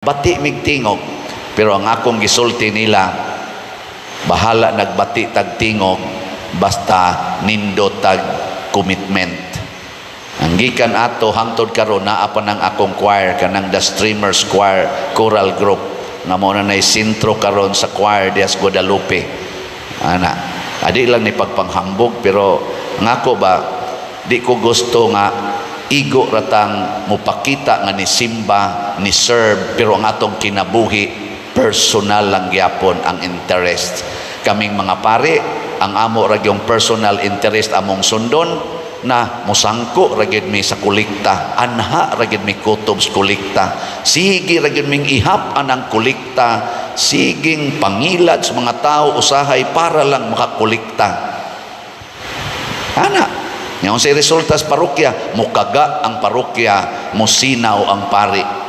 bati mig tingog, pero ang akong gisulti nila, bahala nagbati tag tingog basta nindot tag commitment. Ang gikan ato hangtod karon naa pa nang akong choir, kanang The Streamers Choir Choral Group nga mao na nay sentro karon sa choir dias Guadalupe. Ana, adi lang ni pagpanghambog, pero ngako ba di ko gusto nga igo ratang mupakita nga ni simba, ni serve, pero ang atong kinabuhi personal lang gyapon ang interest. Kaming mga pare, ang amo ra yung personal interest among sundon na musangko ragid mi sa kolekta, anha ragid mi kutob sa kolekta, sige ragid ming ihap anang kolekta, siging pangilad sa mga tao usahay para lang makakolekta. Ana, ngayon sa resulta sa parokya, mukaga ang parokya, musinaw ang pari.